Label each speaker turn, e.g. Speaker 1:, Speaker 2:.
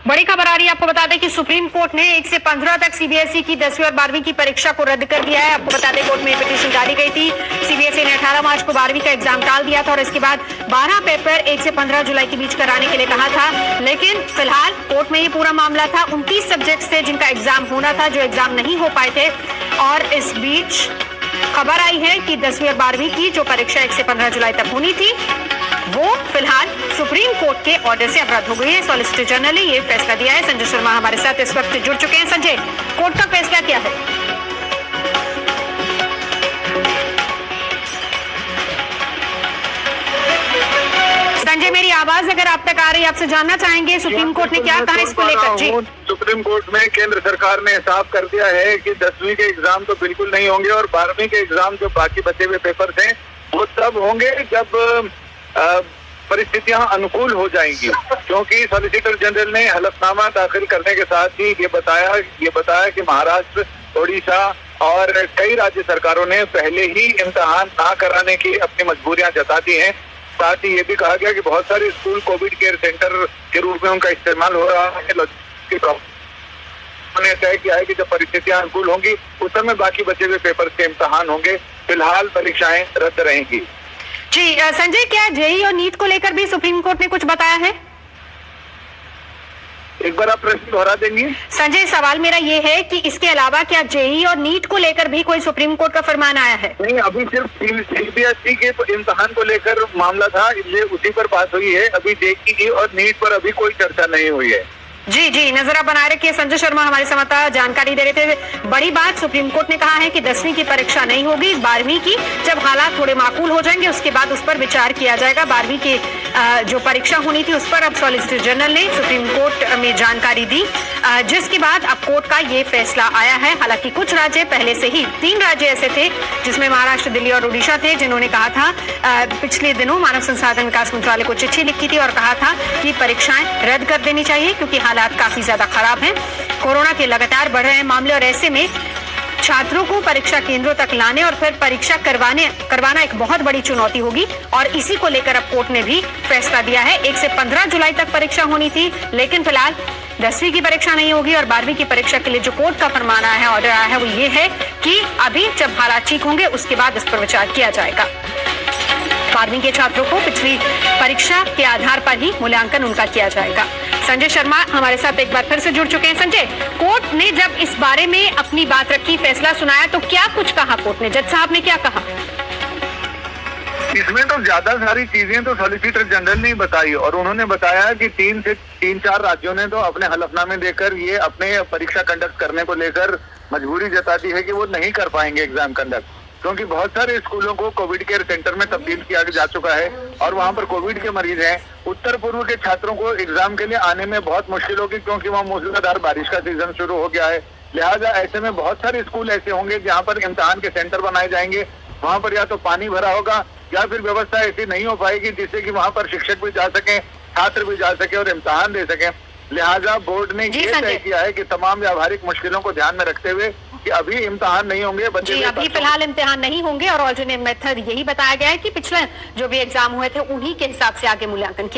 Speaker 1: बड़ी खबर आ रही है। आपको बता दें कि सुप्रीम कोर्ट ने 1 से 15 तक सीबीएसई की 10वीं और 12वीं की परीक्षा को रद्द कर दिया है। आपको बता दें कोर्ट में पिटीशन डाली गई थी। सीबीएसई ने 18 मार्च को 12वीं का एग्जाम टाल दिया था और इसके बाद 12 पेपर 1 से 15 जुलाई के बीच कराने के लिए कहा था। लेकिन फिलहाल कोर्ट में ये पूरा मामला था। 29 सब्जेक्ट थे जिनका एग्जाम होना था, जो एग्जाम नहीं हो पाए थे। और इस बीच खबर आई है कि 10वीं और 12वीं की जो परीक्षा 1 से 15 जुलाई तक होनी थी, वो फिलहाल सुप्रीम कोर्ट के ऑर्डर से रद्द हो गई है। सॉलिसिटर जनरल ने ये फैसला दिया है। संजय शर्मा हमारे साथ इस वक्त जुड़ चुके हैं। संजय, कोर्ट का फैसला क्या है? संजय, मेरी आवाज अगर आप तक आ रही है, आपसे जानना चाहेंगे सुप्रीम कोर्ट ने क्या कहा इसको लेकर? जी,
Speaker 2: सुप्रीम कोर्ट में केंद्र सरकार ने साफ कर दिया है कि 10वीं के एग्जाम तो बिल्कुल नहीं होंगे और 12वीं के एग्जाम जो बाकी बचे हुए पेपर थे वो तब होंगे जब परिस्थितियां अनुकूल हो जाएंगी। क्योंकि सॉलिसिटर जनरल ने हलफनामा दाखिल करने के साथ ही ये बताया कि महाराष्ट्र, ओडिशा और कई राज्य सरकारों ने पहले ही इम्तिहान ना कराने की अपनी मजबूरियां जता दी हैं। साथ ही ये भी कहा गया कि बहुत सारे स्कूल कोविड केयर सेंटर के रूप में उनका इस्तेमाल हो रहा है। उन्होंने तय किया है कि जब परिस्थितियां अनुकूल होंगी उस समय बाकी बचे हुए पेपर के इम्तिहान होंगे। फिलहाल परीक्षाएं रद्द रहेंगी।
Speaker 1: जी संजय, क्या जेईई और नीट को लेकर भी सुप्रीम कोर्ट ने कुछ बताया है?
Speaker 2: एक बार आप प्रश्न दोहरा देंगे?
Speaker 1: संजय, सवाल मेरा ये है कि इसके अलावा क्या जेईई और नीट को लेकर भी कोई सुप्रीम कोर्ट का फरमान आया है?
Speaker 2: नहीं, अभी सिर्फ सीबीएसई के इम्तिहान को लेकर मामला था, ये उसी पर बात हुई है। अभी जेईई और नीट पर अभी कोई चर्चा नहीं हुई है।
Speaker 1: जी, नजर बनाए रखिए। संजय शर्मा हमारे संवाददाता जानकारी दे रहे थे। बड़ी बात, सुप्रीम कोर्ट ने कहा है कि 10वीं की परीक्षा नहीं होगी, 12वीं की जब हालात थोड़े माकूल हो जाएंगे उसके बाद उस पर विचार किया जाएगा। 12वीं की जो परीक्षा होनी थी उस पर अब सॉलिसिटर जनरल ने सुप्रीम कोर्ट में जानकारी दी, जिसके बाद अब कोर्ट का ये फैसला आया है। हालांकि कुछ राज्य पहले से ही, 3 राज्य ऐसे थे जिसमें महाराष्ट्र, दिल्ली और उड़ीसा थे, जिन्होंने कहा था पिछले दिनों मानव संसाधन विकास मंत्रालय को चिट्ठी लिखी थी और कहा था कि परीक्षाएं रद्द कर देनी चाहिए क्योंकि हालात काफी ज्यादा खराब हैं। कोरोना के लगातार बढ़ रहे हैं मामले और ऐसे में छात्रों को परीक्षा केंद्रों तक लाने और फिर परीक्षा करवाना एक बहुत बड़ी चुनौती होगी और इसी को लेकर अब कोर्ट ने भी फैसला दिया है। 1 से 15 जुलाई तक परीक्षा होनी थी, लेकिन फिलहाल 10वीं की परीक्षा नहीं होगी और 12वीं की परीक्षा के लिए जो कोर्ट का फरमान आया है, ऑर्डर आया है, वो ये है कि अभी जब हालात ठीक होंगे उसके बाद इस पर विचार किया जाएगा। 12वीं के छात्रों को पिछली परीक्षा के आधार पर ही मूल्यांकन उनका किया जाएगा। संजय शर्मा हमारे साथ एक बार फिर से जुड़ चुके हैं। संजय, कोर्ट ने जब इस बारे में अपनी बात रखी, फैसला सुनाया, तो क्या कुछ कहा कोर्ट ने? जज साहब ने क्या कहा?
Speaker 2: इसमें तो ज्यादा सारी चीजें तो सॉलिसिटर जनरल ने बताई और उन्होंने बताया कि 3 राज्यों ने तो अपने हलफनामे देकर ये अपने परीक्षा कंडक्ट करने को लेकर मजबूरी जता दी है कि वो नहीं कर पाएंगे एग्जाम कंडक्ट, क्योंकि बहुत सारे स्कूलों को कोविड केयर सेंटर में तब्दील किया जा चुका है और वहां पर कोविड के मरीज हैं। उत्तर पूर्व के छात्रों को एग्जाम के लिए आने में बहुत मुश्किल होगी क्योंकि वहाँ मूसलाधार बारिश का सीजन शुरू हो गया है। लिहाजा ऐसे में बहुत सारे स्कूल ऐसे होंगे जहाँ पर इम्तिहान के सेंटर बनाए जाएंगे। वहाँ पर या तो पानी भरा होगा या फिर व्यवस्था ऐसी नहीं हो पाएगी जिससे कि वहाँ पर शिक्षक भी जा सके, छात्र भी जा सके और इम्तिहान दे सके। लिहाजा बोर्ड ने ये तय किया है कि तमाम व्यावहारिक मुश्किलों को ध्यान में रखते हुए कि अभी इम्तिहान नहीं होंगे,
Speaker 1: जी अभी फिलहाल इम्तिहान नहीं होंगे और ऑल्टरनेट मेथड यही बताया गया है कि पिछले जो भी एग्जाम हुए थे उन्हीं के हिसाब से आगे मूल्यांकन किया